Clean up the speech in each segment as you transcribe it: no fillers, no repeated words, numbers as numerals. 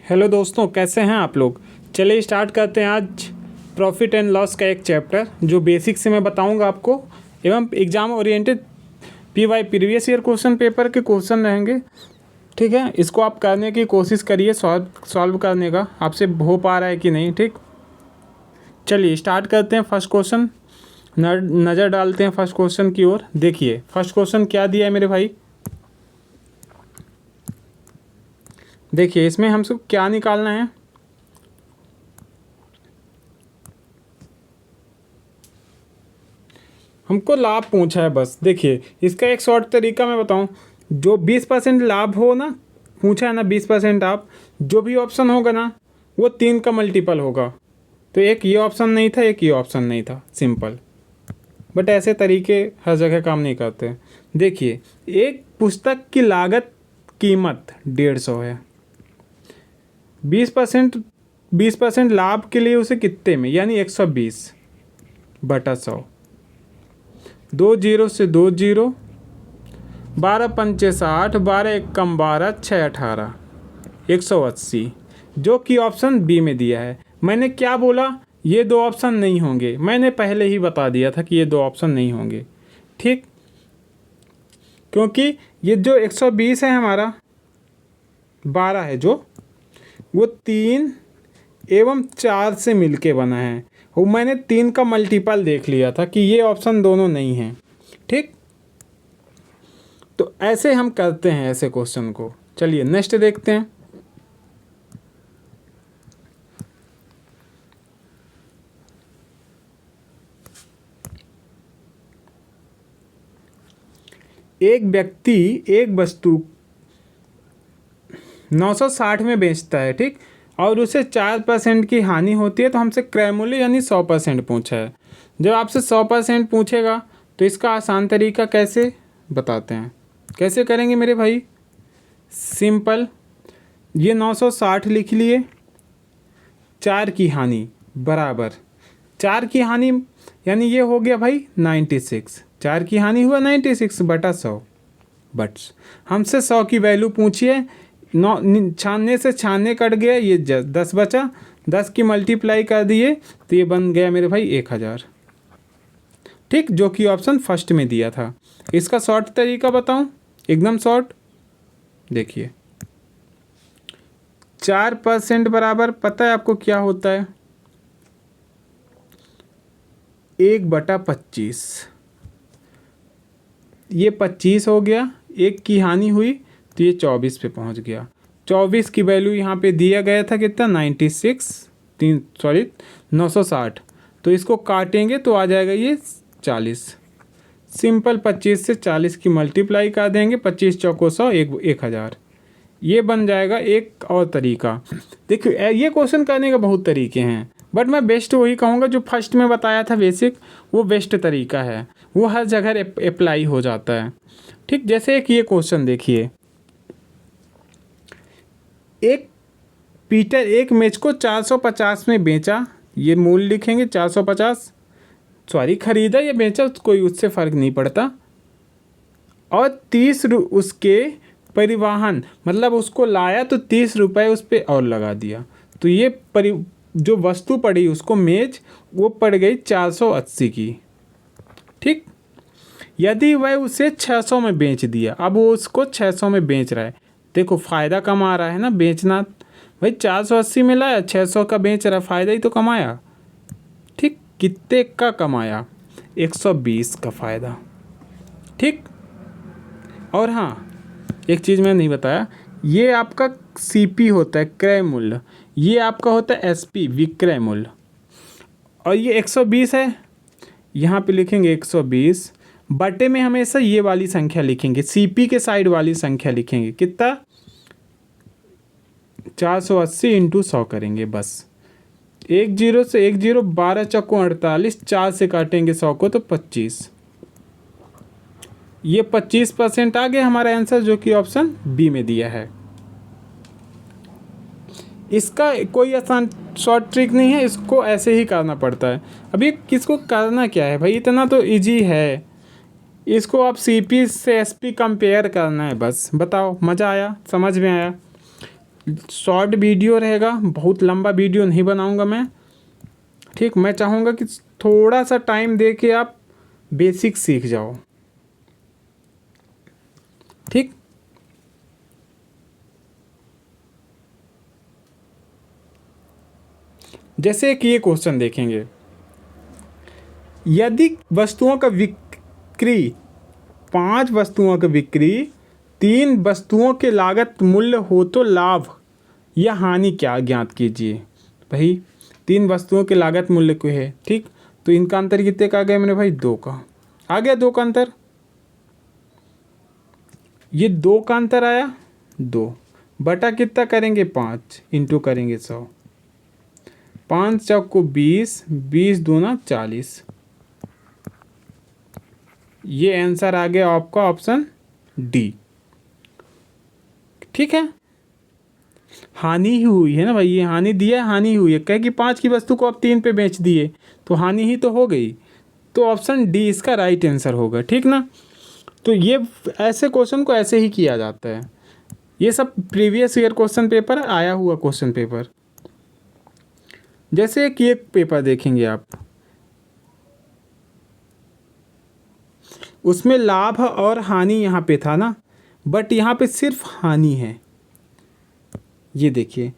Hello दोस्तों, कैसे हैं आप लोग। चलिए स्टार्ट करते हैं आज प्रॉफिट एंड लॉस का एक चैप्टर जो बेसिक से मैं बताऊंगा आपको एवं exam oriented PY previous year question paper के क्वेश्चन रहेंगे। ठीक है, इसको आप करने की कोशिश करिए, सॉल्व करने का आपसे हो पा रहा है कि नहीं। ठीक, चलिए स्टार्ट करते हैं। फर्स्ट क्वेश्चन नज़र डालते हैं फर्स्ट क्वेश्चन की ओर। देखिए फर्स्ट क्वेश्चन क्या दिया है मेरे भाई। देखिए इसमें हमको क्या निकालना है। हमको लाभ पूछा है बस। देखिए इसका एक शॉर्ट तरीका मैं बताऊं, जो 20% लाभ हो ना, पूछा है ना 20% लाभ, जो भी ऑप्शन होगा ना वो 3 का मल्टीपल होगा। तो एक ये ऑप्शन नहीं था, एक ये ऑप्शन नहीं था, सिंपल। बट ऐसे तरीके हर जगह काम नहीं करते। देखिए एक पुस्तक की लागत कीमत 150 है। 20% लाभ के लिए उसे कितने में, यानी 120/100। 2 जीरो से 2 जीरो, 12 पंचे 60, 12 एकम 12, 6 18, 180, जो कि ऑप्शन बी में दिया है। मैंने क्या बोला, ये दो ऑप्शन नहीं होंगे। मैंने पहले ही बता दिया था कि ये दो ऑप्शन नहीं होंगे। ठीक, क्योंकि ये जो 120 है हमारा 12 है, जो वो 3 एवं 4 से मिलके बना है। वो मैंने 3 का मल्टीपल देख लिया था कि ये ऑप्शन दोनों नहीं हैं। ठीक, तो ऐसे हम करते हैं ऐसे क्वेश्चन को। चलिए नेक्स्ट देखते हैं। एक व्यक्ति एक वस्तु 960 में बेचता है, ठीक, और उसे 4% की हानि होती है। तो हमसे क्रय मूल्य यानी 100% पूछा है। जब आपसे 100% पूछेगा तो इसका आसान तरीका कैसे बताते हैं, कैसे करेंगे मेरे भाई। सिंपल, ये 960 लिख लिए, 4 की हानि बराबर 4 की हानि यानी ये हो गया भाई 96। 4 की हानि हुआ 96/100। बट हमसे 100 की वैल्यू पूछिए। 96 से 96 कट गया, ये 10 बचा। 10 की मल्टीप्लाई कर दिए तो ये बन गया मेरे भाई 1000। ठीक, जो कि ऑप्शन फर्स्ट में दिया था। इसका शॉर्ट तरीका बताऊं, एकदम शॉर्ट। देखिए 4% बराबर पता है आपको क्या होता है, 1/25। ये 25 हो गया, 1 की हानि हुई तो ये 24 पे पहुंच गया। 24 की वैल्यू यहाँ पे दिया गया था कितना, 960। तो इसको काटेंगे तो आ जाएगा ये 40। सिंपल 25 से 40 की मल्टीप्लाई कर देंगे, 25 चौको 100, 1000। ये बन जाएगा। एक और तरीका देखिए, ये क्वेश्चन करने के बहुत तरीके हैं, बट मैं बेस्ट वही कहूँगा जो फर्स्ट में बताया था बेसिक, वो बेस्ट तरीका है। वो हर जगह अप्लाई हो जाता है। ठीक, जैसे एक ये क्वेश्चन देखिए, एक पीटर एक मैच को 450 में बेचा। ये मूल्य लिखेंगे 450, सॉरी खरीदा या बेचा कोई उससे फ़र्क नहीं पड़ता। और 30 उसके परिवहन, मतलब उसको लाया तो 30 रुपये उस पर और लगा दिया। तो ये जो वस्तु पड़ी उसको मेज, वो पड़ गई 480 की। ठीक, यदि वह उसे 600 में बेच दिया, अब वो उसको 600 में बेच रहा है। देखो फ़ायदा कमा रहा है ना, बेचना भाई 480 में लाया, 600 का बेच रहा, फ़ायदा ही तो कमाया। ठीक, कितने का कमाया, 120 का फ़ायदा। ठीक, और हाँ एक चीज़ मैं नहीं बताया, ये आपका सीपी होता है क्रय मूल्य, ये आपका होता है एसपी विक्रय मूल्य। और ये 120 है, यहाँ पे लिखेंगे 120 बटे में हमेशा ये वाली संख्या लिखेंगे, सीपी के साइड वाली संख्या लिखेंगे। कितना, 480 इंटू 100 करेंगे बस। 1 जीरो से 1 जीरो, 12 चौको 48, 4 से काटेंगे 100 को तो 25। ये 25% आ गया हमारा आंसर, जो कि ऑप्शन बी में दिया है। इसका कोई आसान शॉर्ट ट्रिक नहीं है, इसको ऐसे ही करना पड़ता है। अभी किसको करना क्या है भाई, इतना तो इजी है। इसको आप सीपी से एसपी कंपेयर करना है बस। बताओ, मज़ा आया, समझ में आया। शॉर्ट वीडियो रहेगा, बहुत लंबा वीडियो नहीं बनाऊंगा मैं। ठीक, मैं चाहूँगा कि थोड़ा सा टाइम दे के आप बेसिक सीख जाओ। ठीक, जैसे कि ये क्वेश्चन देखेंगे, यदि वस्तुओं का बिक्री 5 वस्तुओं की बिक्री 3 वस्तुओं के लागत मूल्य हो तो लाभ या हानि क्या ज्ञात कीजिए। भाई 3 वस्तुओं के लागत मूल्य को है। ठीक, तो इनका अंतर कितने का आ गया मेरे भाई? 2 का आ गया। 2 का अंतर, ये 2 का अंतर आया। 2 बटा कितना करेंगे? 5 इंटू करेंगे 100। 5 चौक को 20, 20 दूना 40। ये आंसर आ गया आपका ऑप्शन डी। ठीक है, हानि ही हुई है ना भाई, ये हानि दिया है, हानि हुई है। कहे कि 5 की वस्तु को आप 3 पे बेच दिए तो हानि ही तो हो गई। तो ऑप्शन डी इसका राइट आंसर होगा। ठीक ना, तो ये ऐसे क्वेश्चन को ऐसे ही किया जाता है। ये सब प्रीवियस ईयर क्वेश्चन पेपर आया हुआ क्वेश्चन पेपर। जैसे कि एक पेपर देखेंगे आप, उसमें लाभ और हानि यहाँ पे था ना, बट यहाँ पे सिर्फ हानि है। ये देखिए,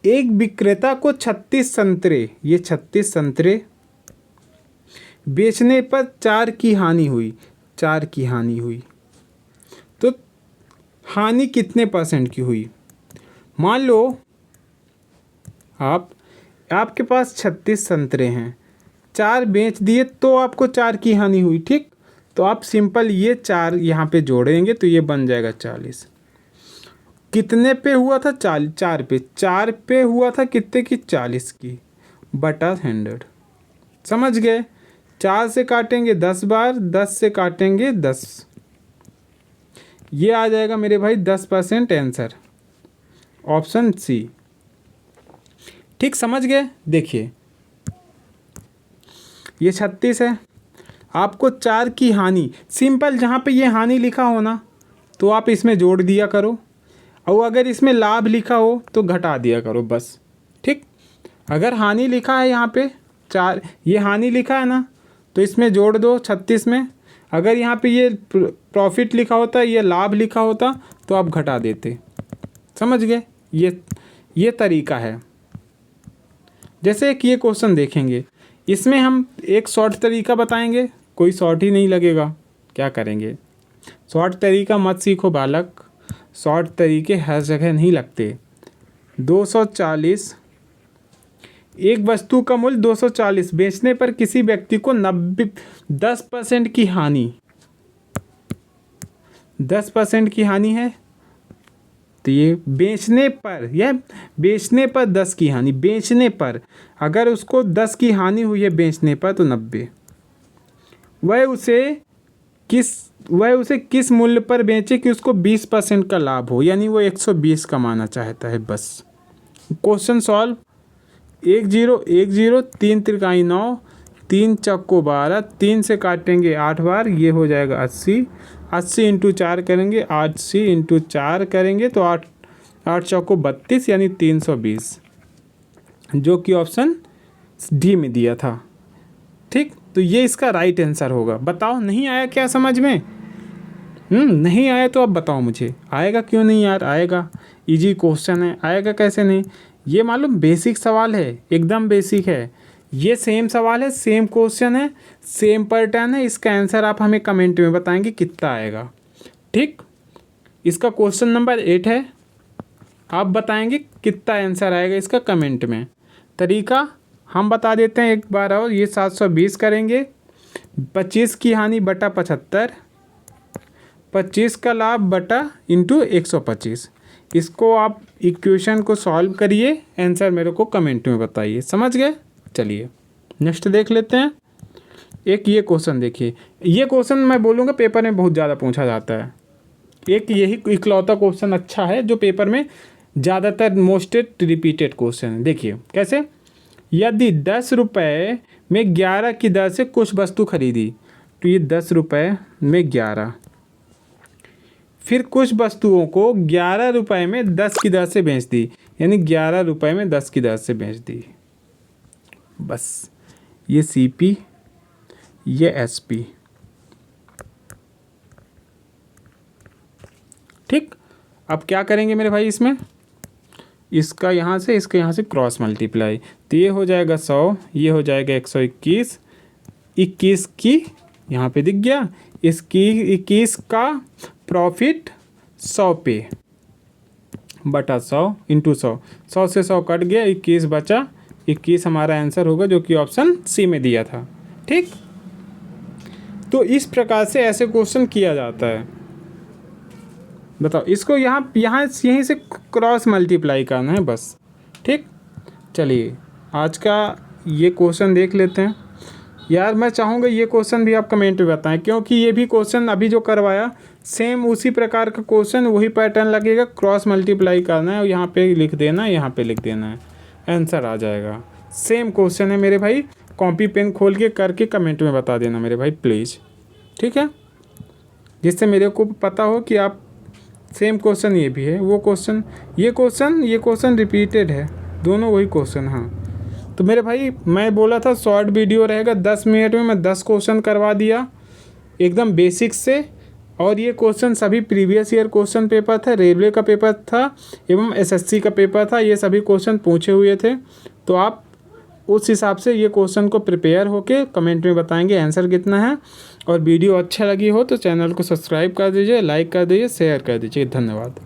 एक विक्रेता को 36 संतरे, ये 36 संतरे बेचने पर 4 की हानि हुई। 4 की हानि हुई तो हानि कितने % की हुई? मान लो आपके पास 36 संतरे हैं, 4 बेच दिए तो आपको 4 की हानि हुई। ठीक, तो आप सिंपल ये 4 यहाँ पे जोड़ेंगे तो ये बन जाएगा 40। कितने पे हुआ था? 4 पे। 4 पे हुआ था कितने की? 40 की, बटा 100। समझ गए? 4 से काटेंगे 10 बार, 10 से काटेंगे 10, ये आ जाएगा मेरे भाई 10% आंसर, ऑप्शन सी। ठीक, समझ गए? देखिए ये 36 है, आपको 4 की हानि, सिंपल जहाँ पे ये हानि लिखा हो ना तो आप इसमें जोड़ दिया करो, और अगर इसमें लाभ लिखा हो तो घटा दिया करो बस। ठीक, अगर हानि लिखा है यहाँ पे 4, ये हानि लिखा है ना तो इसमें जोड़ दो 36 में। अगर यहाँ पे ये प्रॉफिट लिखा होता, ये लाभ लिखा होता तो आप घटा देते। समझ गए? ये तरीका है। जैसे कि ये क्वेश्चन देखेंगे, इसमें हम एक शॉर्ट तरीका बताएंगे, कोई शॉर्ट ही नहीं लगेगा। क्या करेंगे? शॉर्ट तरीका मत सीखो बालक, शॉर्ट तरीके हर जगह नहीं लगते। 240, एक वस्तु का मूल्य 240, बेचने पर किसी व्यक्ति को 10% की हानि, 10% की हानि है। तो ये बेचने पर, यह बेचने पर 10 की हानि, बेचने पर अगर उसको 10 की हानि हुई है बेचने पर तो 90। वह उसे किस मूल्य पर बेचे कि उसको 20% का लाभ हो, यानी वो 120 कमाना चाहता है। बस क्वेश्चन सॉल्व। 1 0 1 0, 3 त्रिकाई 9, 3 चौको 12, 3 से काटेंगे 8 बार, ये हो जाएगा 80। 80 इंटू 4 करेंगे, 80 इंटू 4 करेंगे तो 8 चौको 32, यानी 320, जो कि ऑप्शन डी में दिया था। ठीक, तो ये इसका राइट आंसर होगा। बताओ, नहीं आया क्या समझ में? नहीं आया तो अब बताओ मुझे, आएगा क्यों नहीं यार? आएगा, इजी क्वेश्चन है, आएगा कैसे नहीं? ये मालूम बेसिक सवाल है, एकदम बेसिक है। ये सेम सवाल है, सेम क्वेश्चन है, सेम पैटर्न है। इसका आंसर आप हमें कमेंट में बताएंगे कितना आएगा। ठीक, इसका क्वेश्चन नंबर 8 है, आप बताएंगे कितना आंसर आएगा इसका कमेंट में। तरीका हम बता देते हैं एक बार और, ये 720 करेंगे, 25 की हानि बटा 75, 25 का लाभ बटा इंटू 125। इसको आप इक्वेशन को सॉल्व करिए, आंसर मेरे को कमेंट में बताइए। समझ गए? चलिए नेक्स्ट देख लेते हैं। एक ये क्वेश्चन देखिए, ये क्वेश्चन मैं बोलूँगा पेपर में बहुत ज़्यादा पूछा जाता है। एक यही इकलौता क्वेश्चन अच्छा है जो पेपर में ज़्यादातर मोस्ट रिपीटेड क्वेश्चन है। देखिए कैसे, यदि 10 रुपये में 11 की दर से कुछ वस्तु खरीदी, तो ये 10 रुपये में 11, फिर कुछ वस्तुओं को 11 रुपये में 10 की दर से बेच दी, यानी 11 रुपये में 10 की दर से बेच दी। बस ये CP, ये SP। ठीक, अब क्या करेंगे मेरे भाई, इसमें इसका यहाँ से इसके यहाँ से क्रॉस मल्टीप्लाई, तो ये हो जाएगा 100, ये हो जाएगा 121, 21 की यहाँ पे दिख गया, इसकी 21 का प्रॉफिट 100 पे बटा 100 इंटू 100, 100 से 100 कट गया, 21 बचा, 21 हमारा आंसर होगा जो कि ऑप्शन C में दिया था। ठीक, तो इस प्रकार से ऐसे क्वेश्चन किया जाता है। बताओ, इसको यहीं से क्रॉस मल्टीप्लाई करना है बस। ठीक, चलिए आज का ये क्वेश्चन देख लेते हैं। यार मैं चाहूँगा ये क्वेश्चन भी आप कमेंट में बताएं, क्योंकि ये भी क्वेश्चन अभी जो करवाया सेम उसी प्रकार का क्वेश्चन, वही पैटर्न लगेगा, क्रॉस मल्टीप्लाई करना है और यहाँ पे लिख देना है, यहाँ पे लिख देना है, आंसर आ जाएगा। सेम क्वेश्चन है मेरे भाई, कॉपी पेन खोल के करके कमेंट में बता देना मेरे भाई प्लीज़। ठीक है, जिससे मेरे को पता हो कि आप सेम क्वेश्चन ये भी है, वो क्वेश्चन, ये क्वेश्चन रिपीटेड है, दोनों वही क्वेश्चन। हाँ, तो मेरे भाई मैं बोला था शॉर्ट वीडियो रहेगा, 10 मिनट में मैं 10 क्वेश्चन करवा दिया एकदम बेसिक से। और ये क्वेश्चन सभी प्रीवियस ईयर क्वेश्चन पेपर था, रेलवे का पेपर था एवं SSC का पेपर था, ये सभी क्वेश्चन पूछे हुए थे। तो आप उस हिसाब से ये क्वेश्चन को प्रिपेयर होके कमेंट में बताएंगे आंसर कितना है। और वीडियो अच्छा लगी हो तो चैनल को सब्सक्राइब कर दीजिए, लाइक कर दीजिए, शेयर कर दीजिए। धन्यवाद।